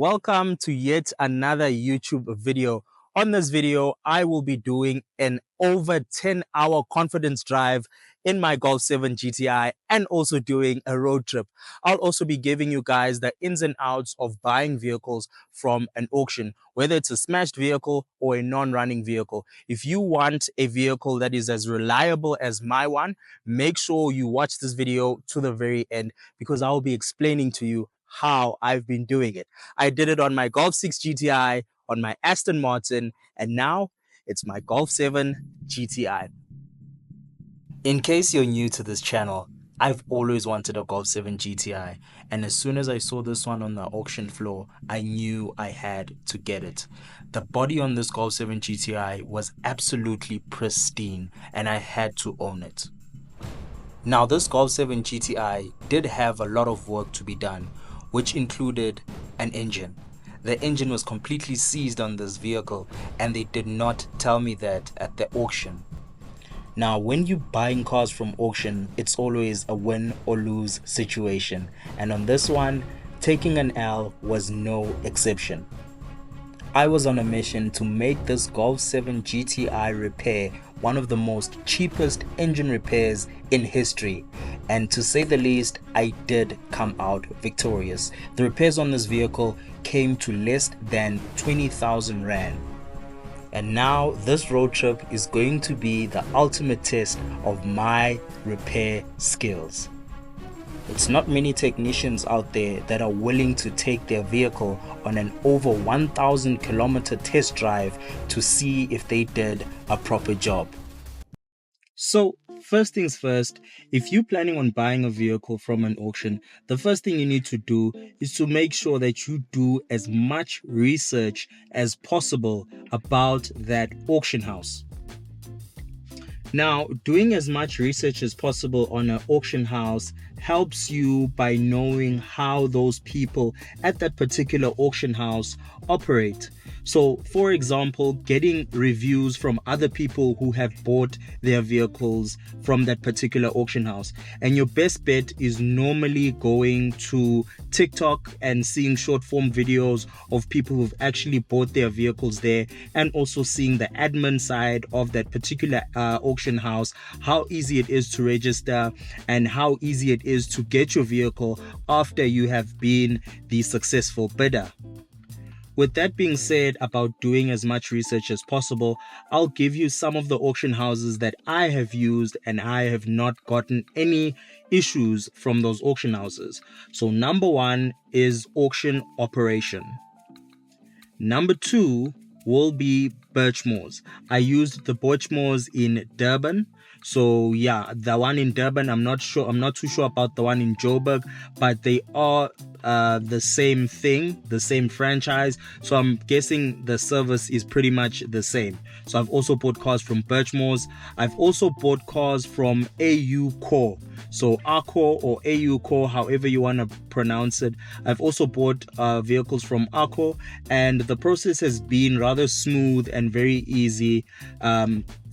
Welcome to yet another YouTube video. On this video, I will be doing an over 10-hour confidence drive in my Golf 7 GTI and also doing a road trip. I'll also be giving you guys the ins and outs of buying vehicles from an auction, whether it's a smashed vehicle or a non-running vehicle. If you want a vehicle that is as reliable as my one, make sure you watch this video to the very end because I'll be explaining to you how I've been doing it. I did it on my Golf 6 GTI, on my Aston Martin, and now it's my Golf 7 GTI. In case you're new to this channel, I've always wanted a Golf 7 GTI, and as soon as I saw this one on the auction floor, I knew I had to get it. The body on this Golf 7 GTI was absolutely pristine, and I had to own it. Now, this Golf 7 GTI did have a lot of work to be done, which included an engine. The engine was completely seized on this vehicle, and they did not tell me that at the auction. Now, when you're buying cars from auction, it's always a win or lose situation, and on this one, taking an L was no exception. I was on a mission to make this Golf 7 GTI repair one of the most cheapest engine repairs in history, and to say the least, I did come out victorious. The repairs on this vehicle came to less than 20,000 Rand. And now this road trip is going to be the ultimate test of my repair skills. It's not many technicians out there that are willing to take their vehicle on an over 1,000 kilometer test drive to see if they did a proper job. So first things first, if you're planning on buying a vehicle from an auction, the first thing you need to do is to make sure that you do as much research as possible about that auction house. Now, doing as much research as possible on an auction house helps you by knowing how those people at that particular auction house operate. So, for example, getting reviews from other people who have bought their vehicles from that particular auction house. And your best bet is normally going to TikTok and seeing short form videos of people who've actually bought their vehicles there, and also seeing the admin side of that particular auction house, how easy it is to register and how easy it is to get your vehicle after you have been the successful bidder. With that being said about doing as much research as possible, I'll give you some of the auction houses that I have used and I have not gotten any issues from those auction houses. So number one is Auction Operation. Number two will be Birchmoors. I used the Birchmoors in Durban. So yeah, the one in Durban, I'm not too sure about the one in Joburg, but they are the same thing, the same franchise. So I'm guessing the service is pretty much the same. So I've also bought cars from Birchmoors. I've also bought cars from AU Core. So Arcor or AU Core, however you want to pronounce it. I've also bought vehicles from Arcor, and the process has been rather smooth and very easy.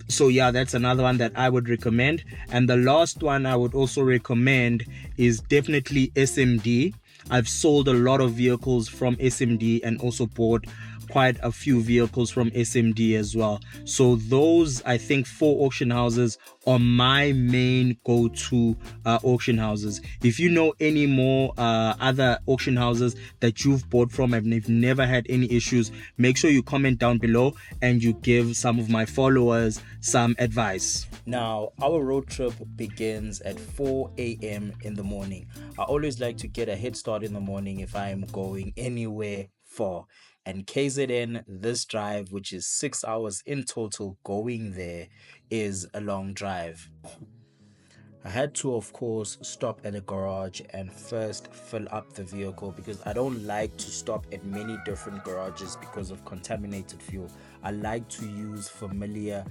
So yeah, that's another one that I would recommend. And the last one I would also recommend is definitely SMD. I've sold a lot of vehicles from SMD and also bought quite a few vehicles from SMD as well. So those, I think, 4 auction houses are my main go-to auction houses. If you know any more other auction houses that you've bought from and you've never had any issues, make sure you comment down below and you give some of my followers some advice. Now, our road trip begins at 4 a.m. in the morning. I always like to get a head start in the morning if I am going anywhere far. And KZN, this drive, which is 6 hours in total going there, is a long drive. I had to, of course, stop at a garage and first fill up the vehicle because I don't like to stop at many different garages because of contaminated fuel. I like to use familiar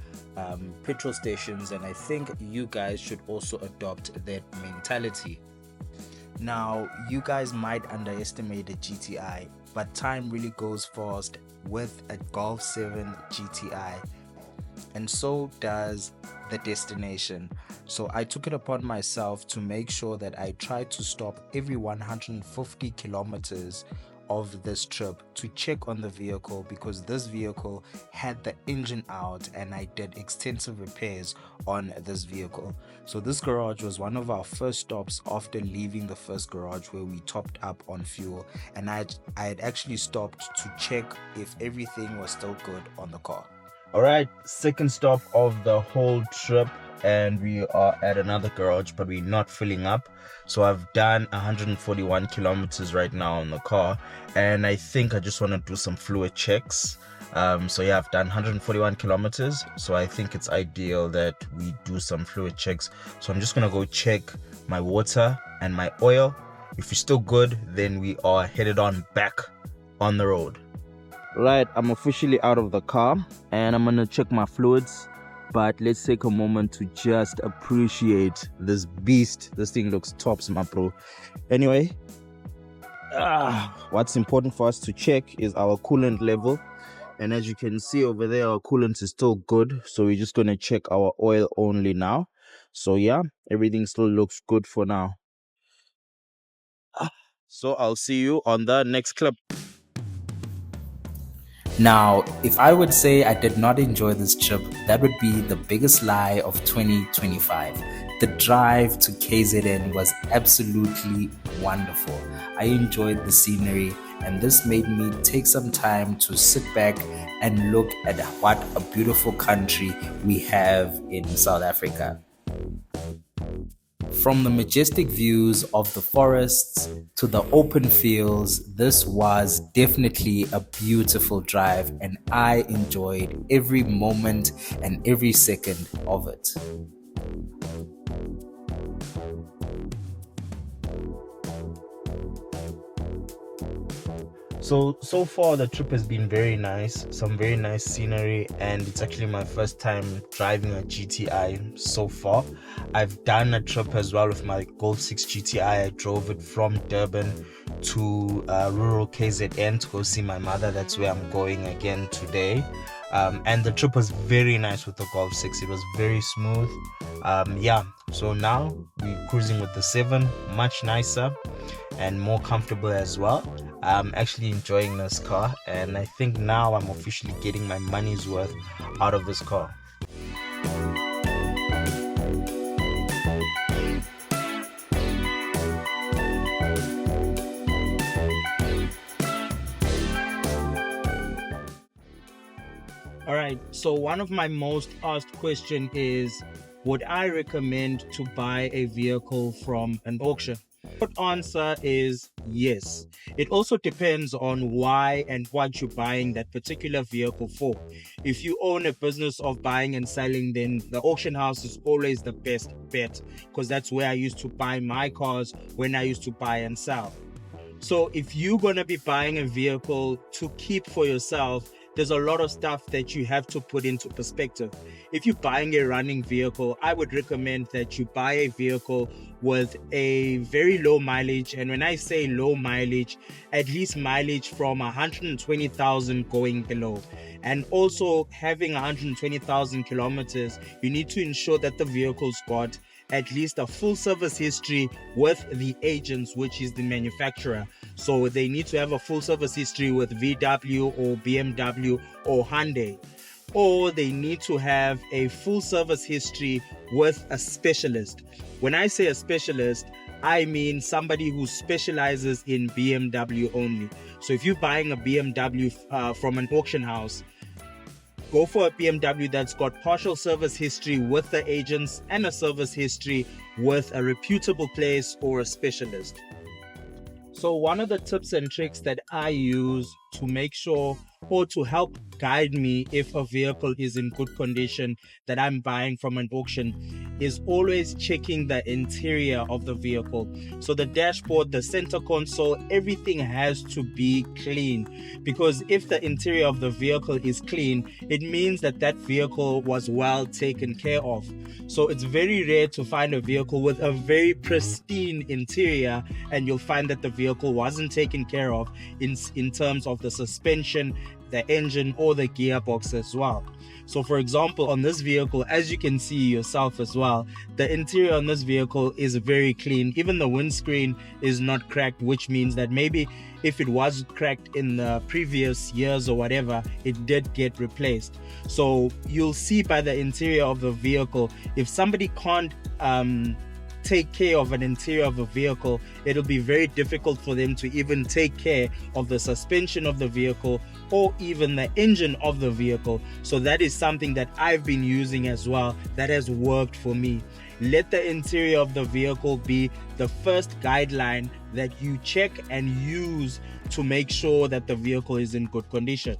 petrol stations, and I think you guys should also adopt that mentality. Now, you guys might underestimate a GTI, but time really goes fast with a Golf 7 GTI, and so does the destination. So I took it upon myself to make sure that I try to stop every 150 kilometers of this trip to check on the vehicle, because this vehicle had the engine out and I did extensive repairs on this vehicle. So this garage was one of our first stops after leaving the first garage where we topped up on fuel, and I had actually stopped to check if everything was still good on the car. All right, second stop of the whole trip, and we are at another garage, but we're not filling up. So I've done 141 kilometers right now on the car, and I think I just want to do some fluid checks. So yeah, I've done 141 kilometers, so I think it's ideal that we do some fluid checks. So I'm just gonna go check my water and my oil. If it's still good, then we are headed on back on the road. Right, I'm officially out of the car and I'm gonna check my fluids, but let's take a moment to just appreciate this beast. This thing looks tops, my bro. Anyway, what's important for us to check is our coolant level, and as you can see over there, our coolant is still good, so we're just gonna check our oil only now. So yeah, everything still looks good for now. So I'll see you on the next clip. Now, if I would say I did not enjoy this trip, that would be the biggest lie of 2025. The drive to KZN was absolutely wonderful. I enjoyed the scenery, and this made me take some time to sit back and look at what a beautiful country we have in South Africa. From the majestic views of the forests to the open fields, this was definitely a beautiful drive, and I enjoyed every moment and every second of it. So far the trip has been very nice, some very nice scenery, and it's actually my first time driving a GTI so far. I've done a trip as well with my Golf 6 GTI. I drove it from Durban to rural KZN to go see my mother. That's where I'm going again today. And the trip was very nice with the Golf 6. It was very smooth. Yeah, so now we're cruising with the 7, much nicer and more comfortable as well. I'm actually enjoying this car, and I think now I'm officially getting my money's worth out of this car. All right, so one of my most asked questions is, would I recommend to buy a vehicle from an auction? The answer is yes. It also depends on why and what you're buying that particular vehicle for. If you own a business of buying and selling, then the auction house is always the best bet, because that's where I used to buy my cars when I used to buy and sell. So if you're going to be buying a vehicle to keep for yourself, there's a lot of stuff that you have to put into perspective. If you're buying a running vehicle, I would recommend that you buy a vehicle with a very low mileage. And when I say low mileage, at least mileage from 120,000 going below. And also having 120,000 kilometers, you need to ensure that the vehicle's got at least a full service history with the agents, which is the manufacturer. So they need to have a full service history with VW or BMW or Hyundai. Or they need to have a full service history with a specialist. When I say a specialist, I mean somebody who specializes in BMW only. So if you're buying a BMW from an auction house, go for a BMW that's got partial service history with the agents and a service history with a reputable place or a specialist. So one of the tips and tricks that I use to make sure or to help guide me if a vehicle is in good condition that I'm buying from an auction is always checking the interior of the vehicle. So the dashboard, the center console, everything has to be clean, because if the interior of the vehicle is clean, it means that that vehicle was well taken care of. So it's very rare to find a vehicle with a very pristine interior and you'll find that the vehicle wasn't taken care of in terms of the suspension the engine or the gearbox as well. So for example, on this vehicle, as you can see yourself as well, the interior on this vehicle is very clean. Even the windscreen is not cracked, which means that maybe if it was cracked in the previous years or whatever, it did get replaced. So you'll see by the interior of the vehicle, if somebody can't take care of an interior of a vehicle, it'll be very difficult for them to even take care of the suspension of the vehicle or even the engine of the vehicle. So that is something that I've been using as well, that has worked for me. Let the interior of the vehicle be the first guideline that you check and use to make sure that the vehicle is in good condition.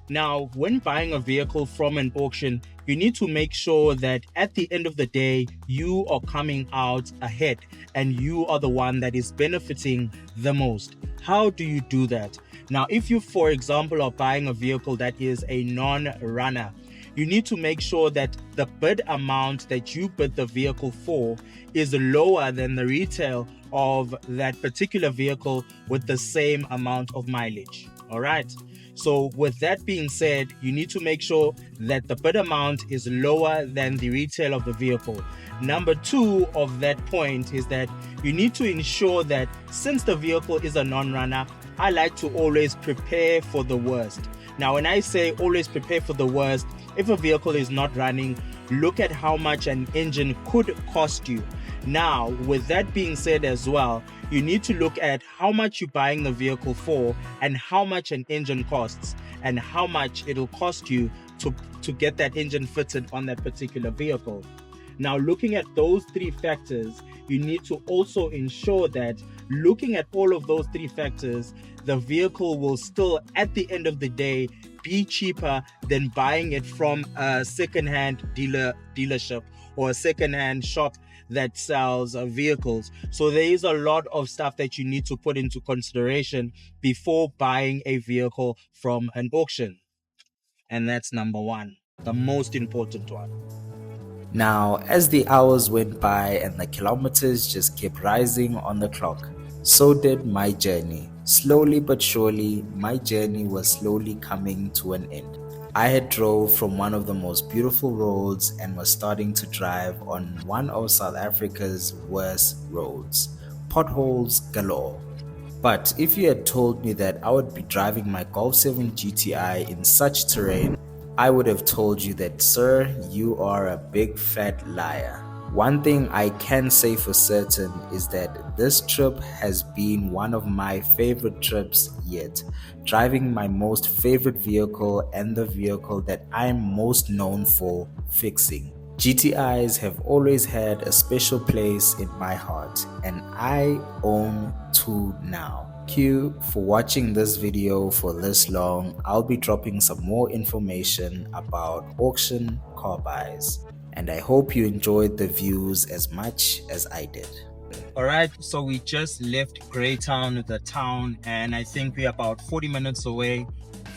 Now, when buying a vehicle from an auction, you need to make sure that at the end of the day, you are coming out ahead and you are the one that is benefiting the most. How do you do that? Now, if you, for example, are buying a vehicle that is a non-runner, you need to make sure that the bid amount that you bid the vehicle for is lower than the retail of that particular vehicle with the same amount of mileage. All right. So with that being said, you need to make sure that the bid amount is lower than the retail of the vehicle. Number two of that point is that you need to ensure that since the vehicle is a non-runner, I like to always prepare for the worst. Now, when I say always prepare for the worst, if a vehicle is not running, look at how much an engine could cost you. Now, with that being said as well, you need to look at how much you're buying the vehicle for and how much an engine costs and how much it'll cost you to get that engine fitted on that particular vehicle. Now, looking at those three factors, you need to also ensure that looking at all of those three factors, the vehicle will still, at the end of the day, be cheaper than buying it from a second-hand dealership or a second-hand shop that sells vehicles. So there is a lot of stuff that you need to put into consideration before buying a vehicle from an auction. And that's number one, the most important one. Now, as the hours went by and the kilometers just kept rising on the clock, so did my journey. Slowly but surely, my journey was slowly coming to an end. I had drove from one of the most beautiful roads and was starting to drive on one of South Africa's worst roads, potholes galore. But if you had told me that I would be driving my Golf 7 GTI in such terrain, I would have told you that, sir, you are a big fat liar. One thing I can say for certain is that this trip has been one of my favorite trips yet. Driving my most favorite vehicle and the vehicle that I'm most known for fixing. GTIs have always had a special place in my heart, and I own two now. Thank you for watching this video for this long. I'll be dropping some more information about auction car buys, and I hope you enjoyed the views as much as I did. All right, so we just left Greytown, the town, and I think we're about 40 minutes away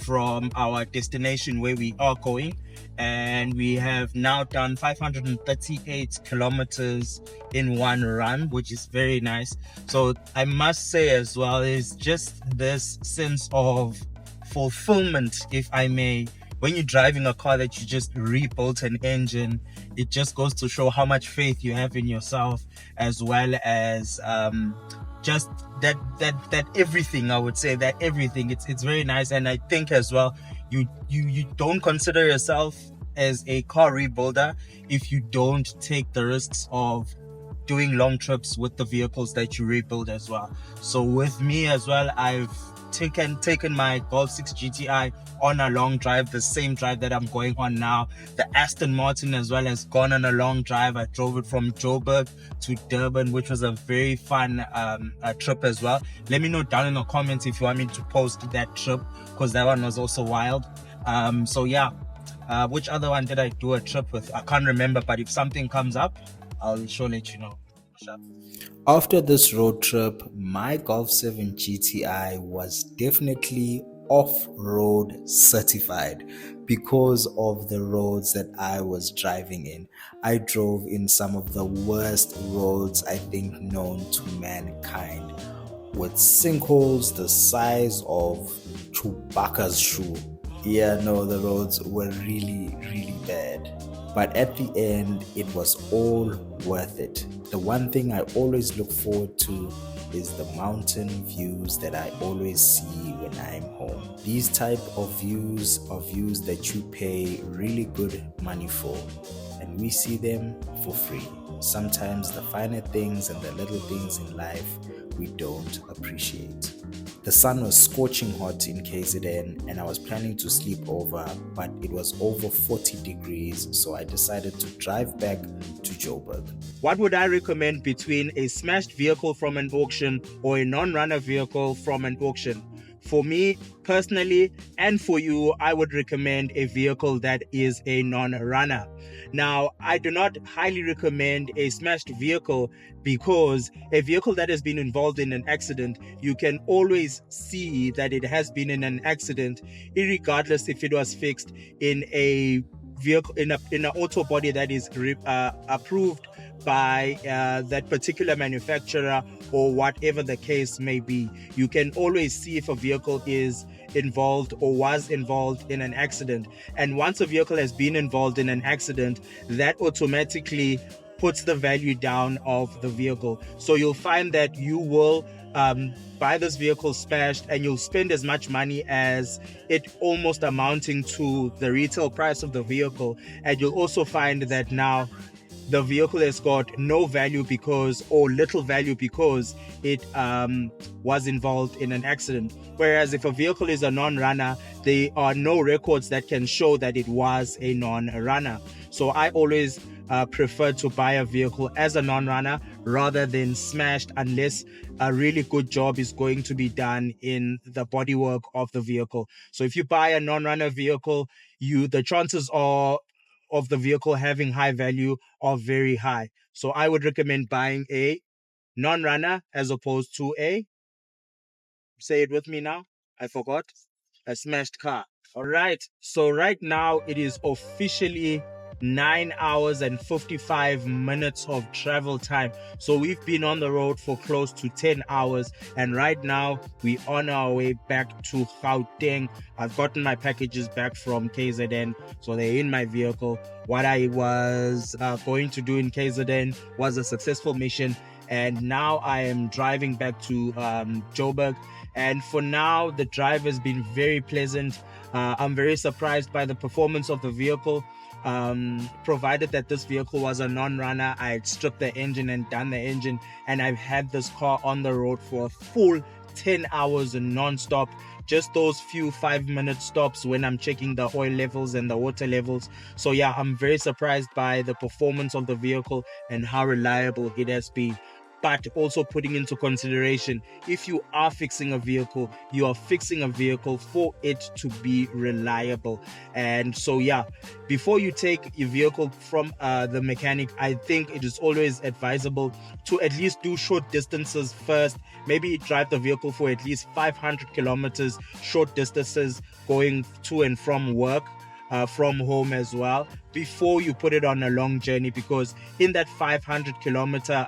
from our destination where we are going. And we have now done 538 kilometers in one run, which is very nice. So I must say as well, is just this sense of fulfillment, if I may. When you're driving a car that you just rebuilt an engine, it just goes to show how much faith you have in yourself, as well as just that everything. I would say that everything. It's very nice, and I think as well, you don't consider yourself as a car rebuilder if you don't take the risks of doing long trips with the vehicles that you rebuild as well. So with me as well, I've taken my Golf 6 GTI on a long drive, the same drive that I'm going on now. The Aston Martin as well has gone on a long drive. I drove it from Joburg to Durban, which was a very fun trip as well. Let me know down in the comments if you want me to post that trip, because that one was also wild. So yeah, which other one did I do a trip with? I can't remember, but if something comes up, I'll sure let you know. After this road trip, my Golf 7 GTI was definitely off-road certified because of the roads that I was driving in. I drove in some of the worst roads I think known to mankind, with sinkholes the size of Chewbacca's shoe. Yeah, no, the roads were really, really bad. But at the end, it was all worth it. The one thing I always look forward to is the mountain views that I always see when I'm home. These type of views are views that you pay really good money for, and we see them for free. Sometimes the finer things and the little things in life we don't appreciate. The sun was scorching hot in KZN and I was planning to sleep over, but it was over 40 degrees, so I decided to drive back to Joburg. What would I recommend between a smashed vehicle from an auction or a non-runner vehicle from an auction? For me personally, and for you, I would recommend a vehicle that is a non-runner. Now, I do not highly recommend a smashed vehicle because a vehicle that has been involved in an accident, you can always see that it has been in an accident, irregardless if it was fixed in a vehicle in an auto body that is approved by that particular manufacturer or whatever the case may be. You can always see if a vehicle is involved or was involved in an accident. And once a vehicle has been involved in an accident, that automatically puts the value down of the vehicle. So you'll find that you will buy this vehicle smashed and you'll spend as much money as it almost amounting to the retail price of the vehicle. And you'll also find that now the vehicle has got no value because, or little value because it was involved in an accident. Whereas if a vehicle is a non-runner, there are no records that can show that it was a non-runner. So I always prefer to buy a vehicle as a non-runner rather than smashed, unless a really good job is going to be done in the bodywork of the vehicle. So if you buy a non-runner vehicle, the chances are of the vehicle having high value are very high. So I would recommend buying a non-runner as opposed to say it with me now, I forgot, a smashed car. All right, so right now it is officially 9 hours and 55 minutes of travel time. So we've been on the road for close to 10 hours, and right now we're on our way back to Gauteng. I've gotten my packages back from KZN, so they're in my vehicle. What I was going to do in KZN was a successful mission, and now I am driving back to Joburg. And for now, the drive has been very pleasant. I'm very surprised by the performance of the vehicle. Provided that this vehicle was a non-runner, I had stripped the engine and done the engine, and I've had this car on the road for a full 10 hours non-stop. Just those few 5-minute stops when I'm checking the oil levels and the water levels. So yeah, I'm very surprised by the performance of the vehicle and how reliable it has been. But also putting into consideration, if you are fixing a vehicle, you are fixing a vehicle for it to be reliable. And so yeah, before you take your vehicle from the mechanic, I think it is always advisable to at least do short distances first. Maybe drive the vehicle for at least 500 kilometers, short distances going to and from work, from home as well, before you put it on a long journey, because in that 500 kilometer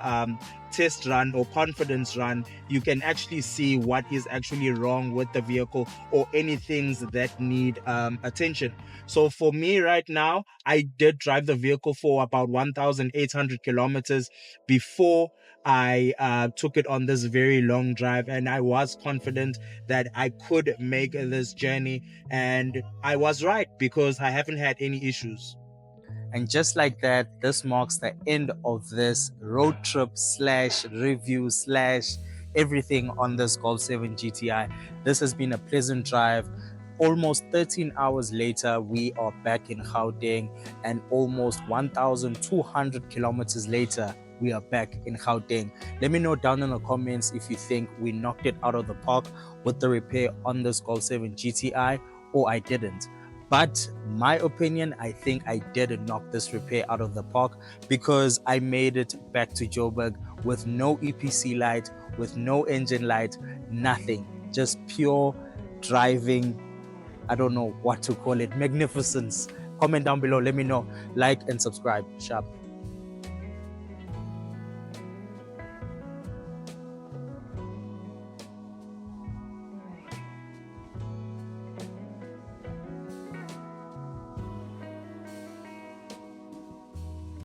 test run or confidence run, you can actually see what is actually wrong with the vehicle or any things that need attention. So for me right now, I did drive the vehicle for about 1,800 kilometers before I took it on this very long drive, and I was confident that I could make this journey, and I was right because I haven't had any issues. And just like that, this marks the end of this road trip / review / everything on this Golf 7 GTI. This has been a pleasant drive. Almost 13 hours later, we are back in Gauteng, and almost 1,200 kilometers later, we are back in Gauteng. Let me know down in the comments if you think we knocked it out of the park with the repair on this Golf 7 GTI or I didn't. But my opinion, I think I did knock this repair out of the park because I made it back to Joburg with no EPC light, with no engine light, nothing. Just pure driving, I don't know what to call it, magnificence. Comment down below, let me know. Like and subscribe. Sharp.